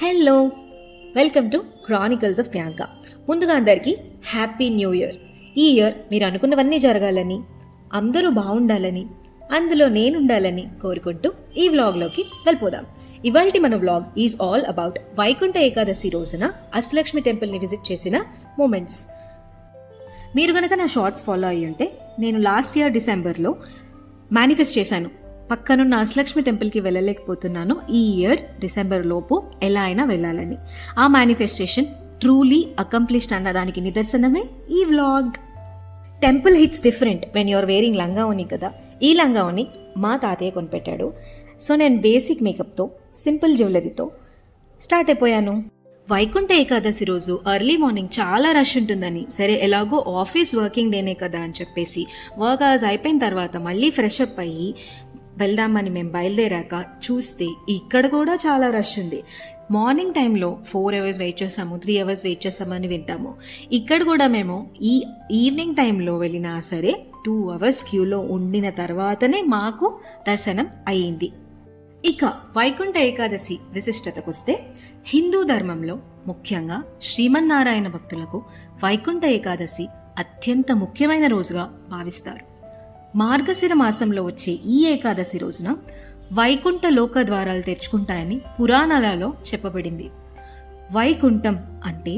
Hello, welcome to Chronicles of Priyanka. ముందుగా అందరికీ happy new year. ఈ ఇయర్ మీరు అనుకున్నవన్నీ జరగాలని, అందరూ బాగుండాలని, అందులో నేనుండాలని కోరుకుంటూ ఈ వ్లాగ్లోకి వెళ్ళిపోదాం. ఇవాల్టి మన vlog is all about Vaikuntha Ekadashi రోజున అష్టలక్ష్మి టెంపుల్ని విజిట్ చేసిన మూమెంట్స్. మీరు కనుక నా షార్ట్స్ ఫాలో అయ్యి ఉంటే, నేను లాస్ట్ ఇయర్ డిసెంబర్లో మేనిఫెస్ట్ చేశాను, పక్కనున్న అష్టలక్ష్మి టెంపుల్కి వెళ్ళలేకపోతున్నాను, ఈ ఇయర్ డిసెంబర్ లోపు ఎలా అయినా వెళ్ళాలని. ఆ మేనిఫెస్టేషన్ ట్రూలీ అకంప్లిష్డ్ అన్నదానికి నిదర్శనమే ఈ vlog. Temple hits different when you're wearing లంగావోని కదా. ఈ లంగావోని మా తాతయ్య కొనిపెట్టాడు. సో నేను బేసిక్ మేకప్తో, సింపుల్ జ్యువెలరీతో స్టార్ట్ అయిపోయాను. వైకుంఠ ఏకాదశి రోజు ఎర్లీ మార్నింగ్ చాలా రష్ ఉంటుందని, సరే ఎలాగో ఆఫీస్ వర్కింగ్ డేనే కదా అని చెప్పేసి వర్క్ అవర్స్ అయిపోయిన తర్వాత మళ్ళీ ఫ్రెష్ అప్ అయ్యి వెళ్దామని మేము బయలుదేరాక చూస్తే ఇక్కడ కూడా చాలా రష్ ఉంది. మార్నింగ్ టైంలో 4 hours వెయిట్ చేసాము, 3 hours వెయిట్ చేసామని వింటాము. ఇక్కడ కూడా మేము ఈ ఈవినింగ్ టైంలో వెళ్ళినా సరే 2 hours క్యూలో ఉండిన తర్వాతనే మాకు దర్శనం అయ్యింది. ఇక వైకుంఠ ఏకాదశి విశిష్టతకు వస్తే, హిందూ ధర్మంలో ముఖ్యంగా శ్రీమన్నారాయణ భక్తులకు వైకుంఠ ఏకాదశి అత్యంత ముఖ్యమైన రోజుగా భావిస్తారు. మార్గశిర మాసంలో వచ్చే ఈ ఏకాదశి రోజున వైకుంఠ లోక ద్వారాలు తెరుచుకుంటాయని పురాణాలలో చెప్పబడింది. వైకుంఠం అంటే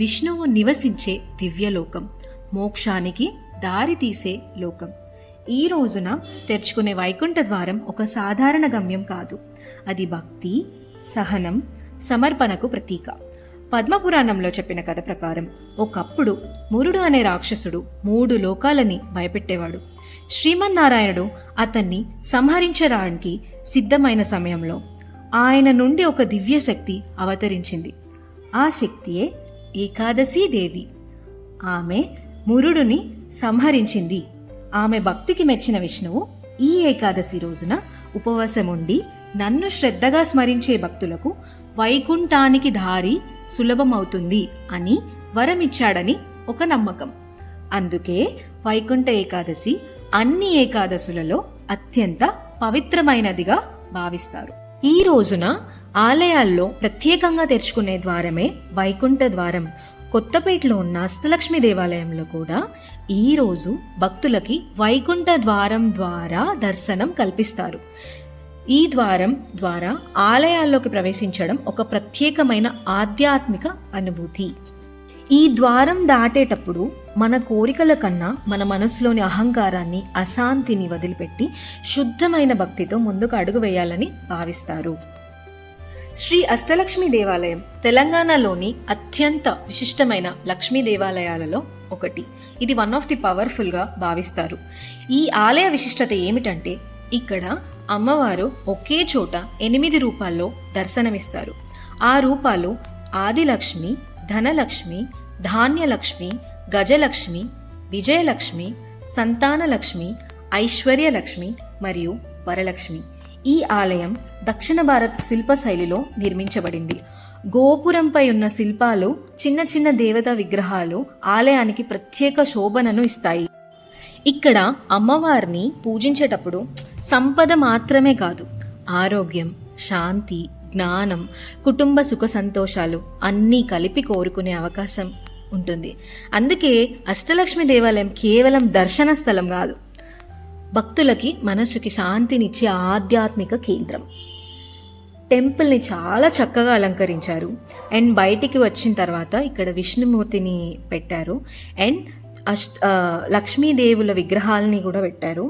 విష్ణువు నివసించే దివ్యలోకం, మోక్షానికి దారి తీసే లోకం. ఈ రోజున తెరుచుకునే వైకుంఠ ద్వారం ఒక సాధారణ గమ్యం కాదు, అది భక్తి, సహనం, సమర్పణకు ప్రతీక. పద్మపురాణంలో చెప్పిన కథ ప్రకారం ఒకప్పుడు మురుడు అనే రాక్షసుడు 3 లోకాలని భయపెట్టేవాడు. శ్రీమన్నారాయణుడు అతన్ని సంహరించడానికి సిద్ధమైన సమయంలో ఆయన నుండి ఒక దివ్య శక్తి అవతరించింది. ఆ శక్తియే ఏకాదశీ దేవి. ఆమె మురుడుని సంహరించింది. ఆమె భక్తికి మెచ్చిన విష్ణువు ఈ ఏకాదశి రోజున ఉపవాసం ఉండి నన్ను శ్రద్ధగా స్మరించే భక్తులకు వైకుంఠానికి దారి సులభమవుతుంది అని వరమిచ్చాడని ఒక నమ్మకం. అందుకే వైకుంఠ ఏకాదశి అన్ని ఏకాదశులలో అత్యంత పవిత్రమైనదిగా భావిస్తారు. ఈ రోజున ఆలయాల్లో ప్రత్యేకంగా తెరుచుకునే ద్వారమే వైకుంఠ ద్వారం. కొత్తపేటలో ఉన్న అష్టలక్ష్మి దేవాలయంలో కూడా ఈ రోజు భక్తులకి వైకుంఠ ద్వారం ద్వారా దర్శనం కల్పిస్తారు. ఈ ద్వారం ద్వారా ఆలయాల్లోకి ప్రవేశించడం ఒక ప్రత్యేకమైన ఆధ్యాత్మిక అనుభూతి. ఈ ద్వారం దాటేటప్పుడు మన కోరికల కన్నా మన మనసులోని అహంకారాన్ని, అశాంతిని వదిలిపెట్టి శుద్ధమైన భక్తితో ముందుకు అడుగు వేయాలని భావిస్తారు. శ్రీ అష్టలక్ష్మి దేవాలయం తెలంగాణలోని అత్యంత విశిష్టమైన లక్ష్మీ దేవాలయాలలో ఒకటి. ఇది వన్ ఆఫ్ ది పవర్ఫుల్గా భావిస్తారు. ఈ ఆలయ విశిష్టత ఏమిటంటే, ఇక్కడ అమ్మవారు ఒకే చోట 8 రూపాల్లో దర్శనమిస్తారు. ఆ రూపాలు ఆదిలక్ష్మి, ధనలక్ష్మి, ధాన్యలక్ష్మి, గజలక్ష్మి, విజయలక్ష్మి, సంతానలక్ష్మి, ఐశ్వర్యలక్ష్మి మరియు వరలక్ష్మి. ఈ ఆలయం దక్షిణ భారత శిల్ప శైలిలో నిర్మించబడింది. గోపురంపై ఉన్న శిల్పాలు, చిన్న చిన్న దేవతా విగ్రహాలు ఆలయానికి ప్రత్యేక శోభనను ఇస్తాయి. ఇక్కడ అమ్మవారిని పూజించేటప్పుడు సంపద మాత్రమే కాదు, ఆరోగ్యం, శాంతి, జ్ఞానం, కుటుంబ సుఖ సంతోషాలు అన్నీ కలిపి కోరుకునే అవకాశం ఉంటుంది. అందుకే అష్టలక్ష్మి దేవాలయం కేవలం దర్శన స్థలం కాదు, భక్తులకి మనసుకి శాంతినిచ్చే ఆధ్యాత్మిక కేంద్రం. టెంపుల్ని చాలా చక్కగా అలంకరించారు. అండ్ బయటికి వచ్చిన తర్వాత ఇక్కడ విష్ణుమూర్తిని పెట్టారు. అండ్ లక్ష్మీదేవుల విగ్రహాలని కూడా పెట్టారు.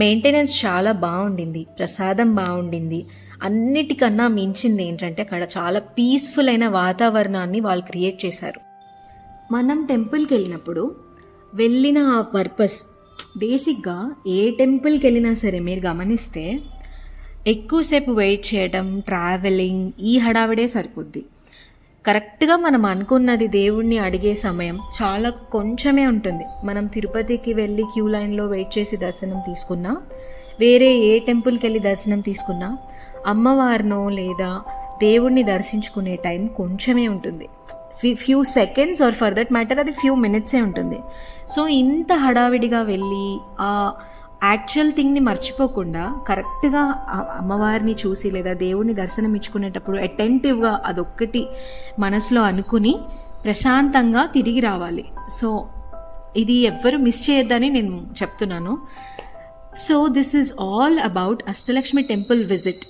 మెయింటెనెన్స్ చాలా బాగుండింది, ప్రసాదం బాగుండింది. అన్నిటికన్నా మించింది ఏంటంటే అక్కడ చాలా పీస్ఫుల్ అయిన వాతావరణాన్ని వాళ్ళు క్రియేట్ చేశారు. మనం టెంపుల్కి వెళ్ళినప్పుడు వెళ్ళిన ఆ పర్పస్, బేసిక్గా ఏ టెంపుల్కి వెళ్ళినా సరే మీరు గమనిస్తే ఎక్కువసేపు వెయిట్ చేయడం, ట్రావెలింగ్, ఈ హడావిడే సరిపోద్ది. కరెక్ట్గా మనం అనుకున్నది దేవుణ్ణి అడిగే సమయం చాలా కొంచెమే ఉంటుంది. మనం తిరుపతికి వెళ్ళి క్యూ లైన్లో వెయిట్ చేసి దర్శనం తీసుకున్నా, వేరే ఏ టెంపుల్కి వెళ్ళి దర్శనం తీసుకున్నా, అమ్మవారినో లేదా దేవుణ్ణి దర్శించుకునే టైం కొంచెమే ఉంటుంది. Few seconds are for that matter అది ఫ్యూ మినిట్సే ఉంటుంది. సో ఇంత హడావిడిగా వెళ్ళి ఆ యాక్చువల్ థింగ్ని మర్చిపోకుండా కరెక్ట్గా అమ్మవారిని చూసి లేదా దేవుడిని దర్శనం ఇచ్చుకునేటప్పుడు అటెంటివ్గా అదొక్కటి మనసులో అనుకుని ప్రశాంతంగా తిరిగి రావాలి. సో ఇది ఎవ్వరు మిస్ చేయొద్దని నేను చెప్తున్నాను. So this is all about Ashtalakshmi temple visit.